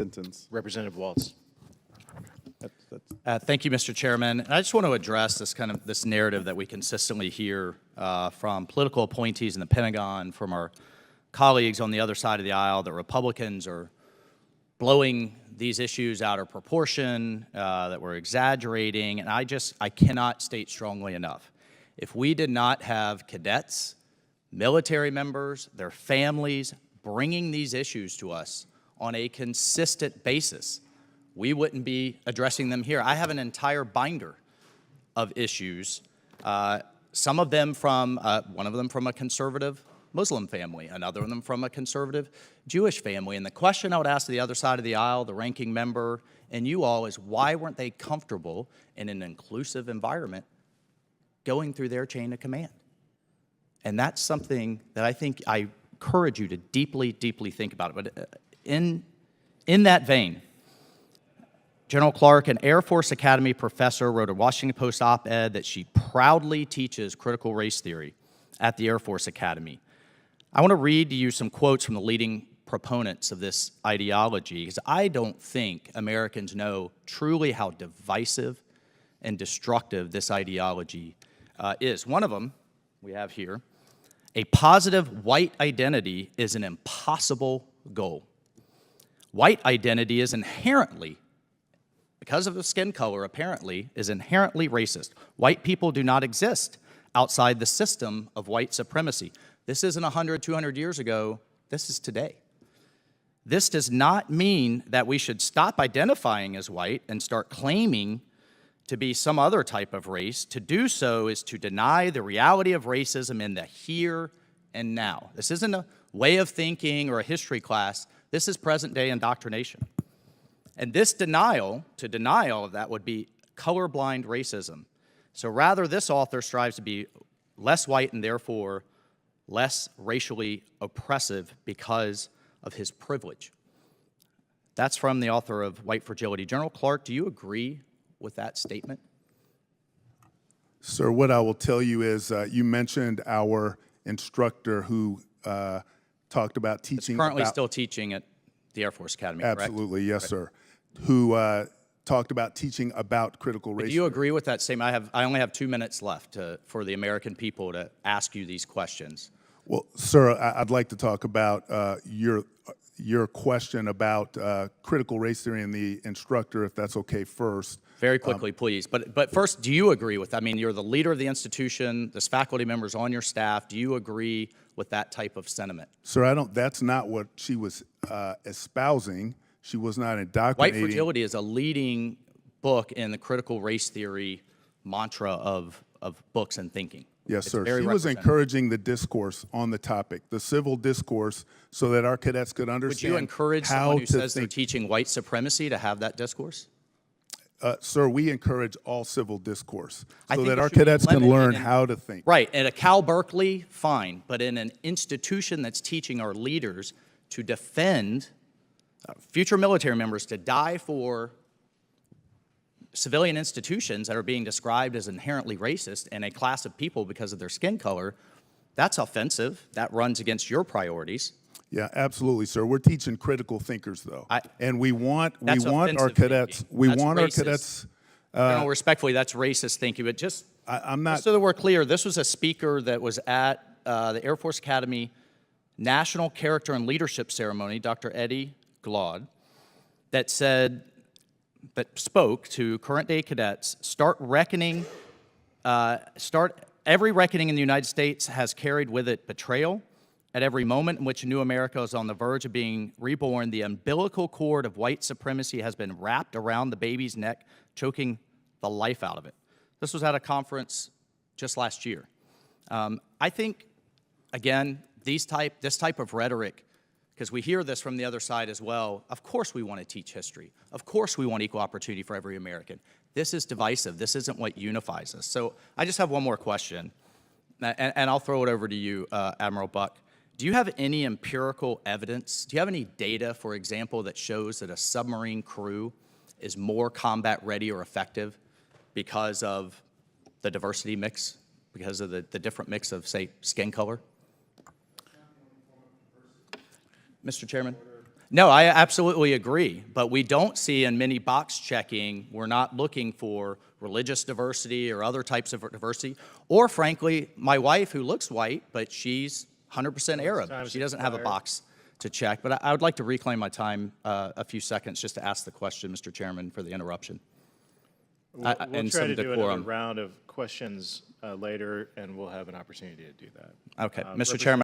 Sentence. Representative Waltz. Thank you, Mr. Chairman. And I just want to address this narrative that we consistently hear from political appointees in the Pentagon, from our colleagues on the other side of the aisle, that Republicans are blowing these issues out of proportion, that we're exaggerating, and I cannot state strongly enough. If we did not have cadets, military members, their families bringing these issues to us on a consistent basis, we wouldn't be addressing them here. I have an entire binder of issues, some of them from, one of them from a conservative Muslim family, another of them from a conservative Jewish family. And the question I would ask the other side of the aisle, the ranking member, and you all is, why weren't they comfortable in an inclusive environment going through their chain of command? And that's something that I encourage you to deeply, deeply think about. But in that vein, General Clark, an Air Force Academy professor, wrote a Washington Post op-ed that she proudly teaches critical race theory at the Air Force Academy. I want to read to you some quotes from the leading proponents of this ideology, because I don't think Americans know truly how divisive and destructive this ideology is. One of them we have here: a positive white identity is an impossible goal. White identity is inherently, because of the skin color apparently, is inherently racist. White people do not exist outside the system of white supremacy. This isn't 100, 200 years ago. This is today. This does not mean that we should stop identifying as white and start claiming to be some other type of race. To do so is to deny the reality of racism in the here and now. This isn't a way of thinking or a history class. This is present-day indoctrination. And this denial, to deny all of that, would be colorblind racism. So rather, this author strives to be less white and therefore less racially oppressive because of his privilege. That's from the author of White Fragility. General Clark, do you agree with that statement? Sir, what I will tell you is you mentioned our instructor who talked about teaching. He's currently still teaching at the Air Force Academy, correct? Absolutely, yes, sir. Who talked about teaching about critical race. Do you agree with that statement? I only have 2 minutes left for the American people to ask you these questions. Well, sir, I'd like to talk about your question about critical race theory and the instructor, if that's okay first. Very quickly, please. But first, do you agree with that? I mean, you're the leader of the institution. There's faculty members on your staff. Do you agree with that type of sentiment? Sir, that's not what she was espousing. She was not indoctrinating. White Fragility is a leading book in the critical race theory mantra of books and thinking. Yes, sir. She was encouraging the discourse on the topic, the civil discourse, so that our cadets could understand. Would you encourage someone who says they're teaching white supremacy to have that discourse? Sir, we encourage all civil discourse so that our cadets can learn how to think. Right. At a Cal Berkeley, fine. But in an institution that's teaching our leaders to defend future military members, to die for civilian institutions that are being described as inherently racist and a class of people because of their skin color, that's offensive. That runs against your priorities. Yeah, absolutely, sir. We're teaching critical thinkers, though, and we want our cadets. Respectfully, that's racist thinking. But just so that we're clear, this was a speaker that was at the Air Force Academy National Character and Leadership Ceremony, Dr. Eddie Glaude, that spoke to current-day cadets. Every reckoning in the United States has carried with it betrayal. At every moment in which a new America is on the verge of being reborn, the umbilical cord of white supremacy has been wrapped around the baby's neck, choking the life out of it. This was at a conference just last year. I think, again, this type of rhetoric, because we hear this from the other side as well, of course we want to teach history. Of course we want equal opportunity for every American. This is divisive. This isn't what unifies us. So I just have one more question, and I'll throw it over to you, Admiral Buck. Do you have any empirical evidence? Do you have any data, for example, that shows that a submarine crew is more combat ready or effective because of the diversity mix, because of the different mix of, say, skin color? Mr. Chairman? No, I absolutely agree, but we don't see in many box checking, we're not looking for religious diversity or other types of diversity, or frankly, my wife who looks white, but she's 100% Arab. She doesn't have a box to check, but I would like to reclaim my time a few seconds just to ask the question, Mr. Chairman, for the interruption. We'll and try some to do another decorum. round of questions later, and we'll have an opportunity to do that. Okay, Mr. Chairman.